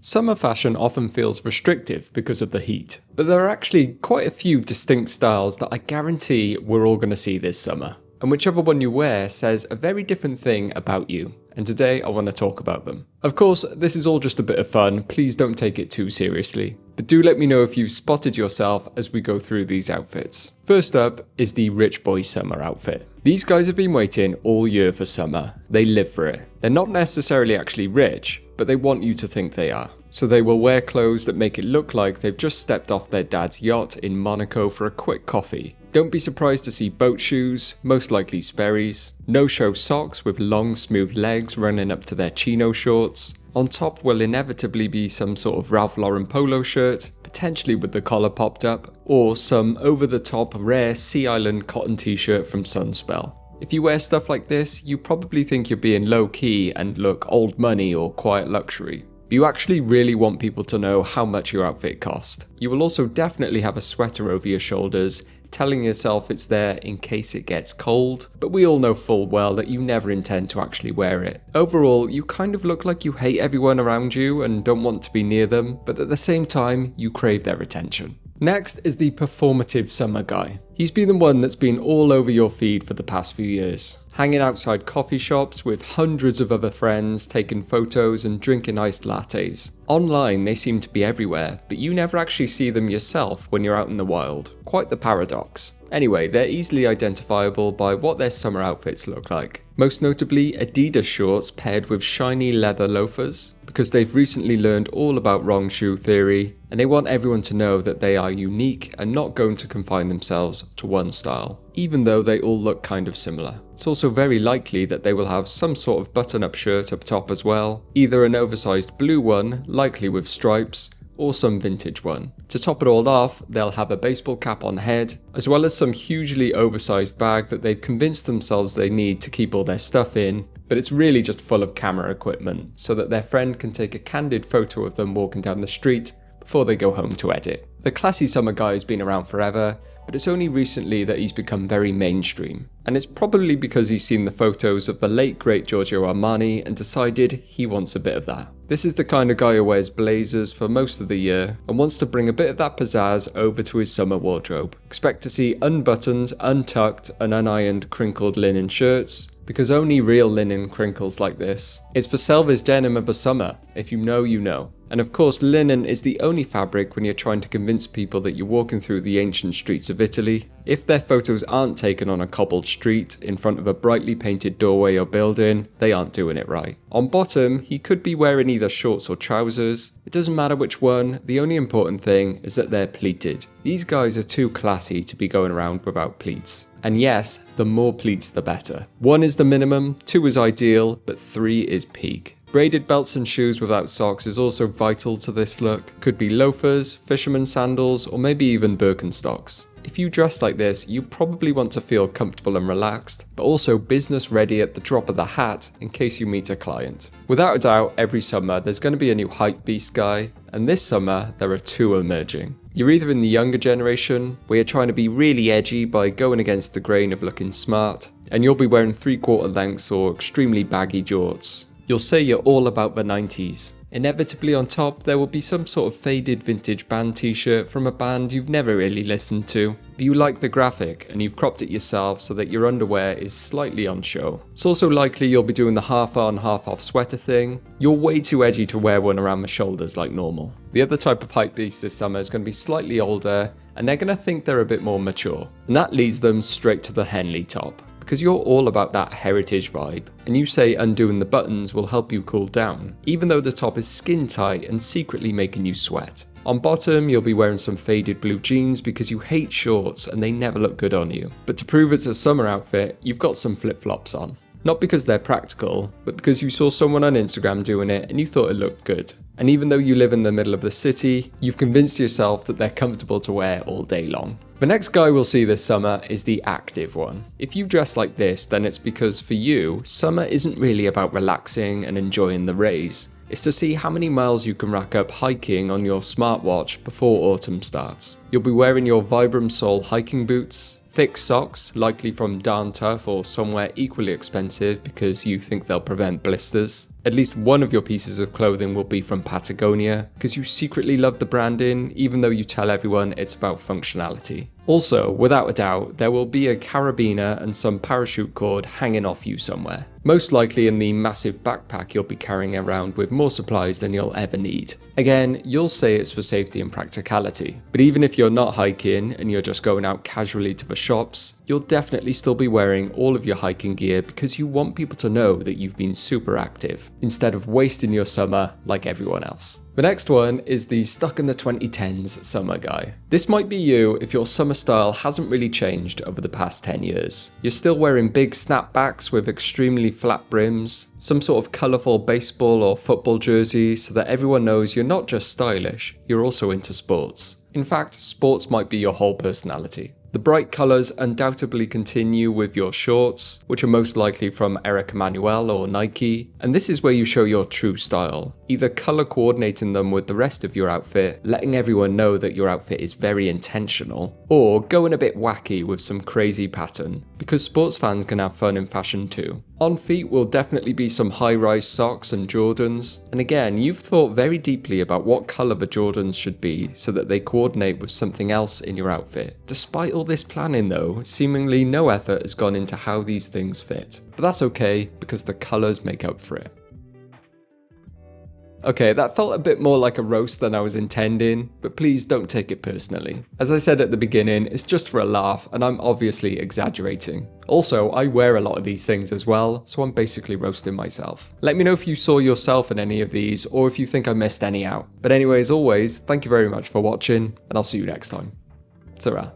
Summer fashion often feels restrictive because of the heat, but there are actually quite a few distinct styles that I guarantee we're all going to see this summer. And whichever one you wear says a very different thing about you, and today I want to talk about them. Of course, this is all just a bit of fun, please don't take it too seriously. But do let me know if you've spotted yourself as we go through these outfits. First up is the rich boy summer outfit. These guys have been waiting all year for summer. They live for it. They're not necessarily actually rich, but they want you to think they are. So they will wear clothes that make it look like they've just stepped off their dad's yacht in Monaco for a quick coffee. Don't be surprised to see boat shoes, most likely Sperry's, no-show socks with long smooth legs running up to their chino shorts. On top will inevitably be some sort of Ralph Lauren polo shirt, potentially with the collar popped up, or some over-the-top rare Sea Island cotton t-shirt from Sunspell. If you wear stuff like this, you probably think you're being low-key and look old money or quiet luxury. You actually really want people to know how much your outfit cost. You will also definitely have a sweater over your shoulders, telling yourself it's there in case it gets cold, but we all know full well that you never intend to actually wear it. Overall, you kind of look like you hate everyone around you and don't want to be near them, but at the same time, you crave their attention. Next is the performative summer guy. He's been the one that's been all over your feed for the past few years. Hanging outside coffee shops with hundreds of other friends, taking photos and drinking iced lattes. Online they seem to be everywhere, but you never actually see them yourself when you're out in the wild. Quite the paradox. Anyway, they're easily identifiable by what their summer outfits look like. Most notably Adidas shorts paired with shiny leather loafers, because they've recently learned all about wrong shoe theory, and they want everyone to know that they are unique and not going to confine themselves to one style, even though they all look kind of similar. It's also very likely that they will have some sort of button-up shirt up top as well, either an oversized blue one, likely with stripes, or some vintage one. To top it all off, they'll have a baseball cap on head, as well as some hugely oversized bag that they've convinced themselves they need to keep all their stuff in, but it's really just full of camera equipment, so that their friend can take a candid photo of them walking down the street before they go home to edit. The classy summer guy has been around forever, but it's only recently that he's become very mainstream. And it's probably because he's seen the photos of the late great Giorgio Armani and decided he wants a bit of that. This is the kind of guy who wears blazers for most of the year and wants to bring a bit of that pizzazz over to his summer wardrobe. Expect to see unbuttoned, untucked and unironed crinkled linen shirts, because only real linen crinkles like this. It's for selvage denim of the summer. If you know, you know. And of course, linen is the only fabric when you're trying to convince people that you're walking through the ancient streets of Italy. If their photos aren't taken on a cobbled street in front of a brightly painted doorway or building, they aren't doing it right. On bottom, he could be wearing either shorts or trousers. It doesn't matter which one, the only important thing is that they're pleated. These guys are too classy to be going around without pleats. And yes, the more pleats the better. 1 is the minimum, 2 is ideal, but 3 is peak. Braided belts and shoes without socks is also vital to this look. Could be loafers, fisherman sandals, or maybe even Birkenstocks. If you dress like this, you probably want to feel comfortable and relaxed, but also business ready at the drop of the hat in case you meet a client. Without a doubt, every summer there's going to be a new Hypebeast guy, and this summer there are 2 emerging. You're either in the younger generation, where you're trying to be really edgy by going against the grain of looking smart, and you'll be wearing 3/4 lengths or extremely baggy jorts. You'll say you're all about the 90s. Inevitably on top, there will be some sort of faded vintage band t-shirt from a band you've never really listened to, but you like the graphic and you've cropped it yourself so that your underwear is slightly on show. It's also likely you'll be doing the half-on, half-off sweater thing. You're way too edgy to wear one around the shoulders like normal. The other type of hypebeast this summer is going to be slightly older, and they're going to think they're a bit more mature. And that leads them straight to the Henley top, because you're all about that heritage vibe, and you say undoing the buttons will help you cool down, even though the top is skin tight and secretly making you sweat. On bottom, you'll be wearing some faded blue jeans because you hate shorts and they never look good on you. But to prove it's a summer outfit, you've got some flip-flops on. Not because they're practical, but because you saw someone on Instagram doing it and you thought it looked good. And even though you live in the middle of the city, you've convinced yourself that they're comfortable to wear all day long. The next guy we'll see this summer is the active one. If you dress like this, then it's because for you, summer isn't really about relaxing and enjoying the rays. It's to see how many miles you can rack up hiking on your smartwatch before autumn starts. You'll be wearing your Vibram Sole hiking boots, thick socks, likely from Darn Tough or somewhere equally expensive because you think they'll prevent blisters. At least one of your pieces of clothing will be from Patagonia, because you secretly love the branding, even though you tell everyone it's about functionality. Also, without a doubt, there will be a carabiner and some parachute cord hanging off you somewhere. Most likely in the massive backpack you'll be carrying around with more supplies than you'll ever need. Again, you'll say it's for safety and practicality, but even if you're not hiking and you're just going out casually to the shops, you'll definitely still be wearing all of your hiking gear because you want people to know that you've been super active, instead of wasting your summer like everyone else. The next one is the stuck in the 2010s summer guy. This might be you if your summer style hasn't really changed over the past 10 years. You're still wearing big snapbacks with extremely flat brims, some sort of colourful baseball or football jersey so that everyone knows you're not just stylish, you're also into sports. In fact, sports might be your whole personality. The bright colours undoubtedly continue with your shorts, which are most likely from Eric Emanuel or Nike, and this is where you show your true style, either colour coordinating them with the rest of your outfit, letting everyone know that your outfit is very intentional, or going a bit wacky with some crazy pattern, because sports fans can have fun in fashion too. On feet will definitely be some high-rise socks and Jordans, and again, you've thought very deeply about what colour the Jordans should be so that they coordinate with something else in your outfit. Despite all this planning though, seemingly no effort has gone into how these things fit, but that's okay because the colours make up for it. Okay, that felt a bit more like a roast than I was intending, but please don't take it personally. As I said at the beginning, it's just for a laugh, and I'm obviously exaggerating. Also, I wear a lot of these things as well, so I'm basically roasting myself. Let me know if you saw yourself in any of these, or if you think I missed any out. But anyway, as always, thank you very much for watching, and I'll see you next time. Ta-ra.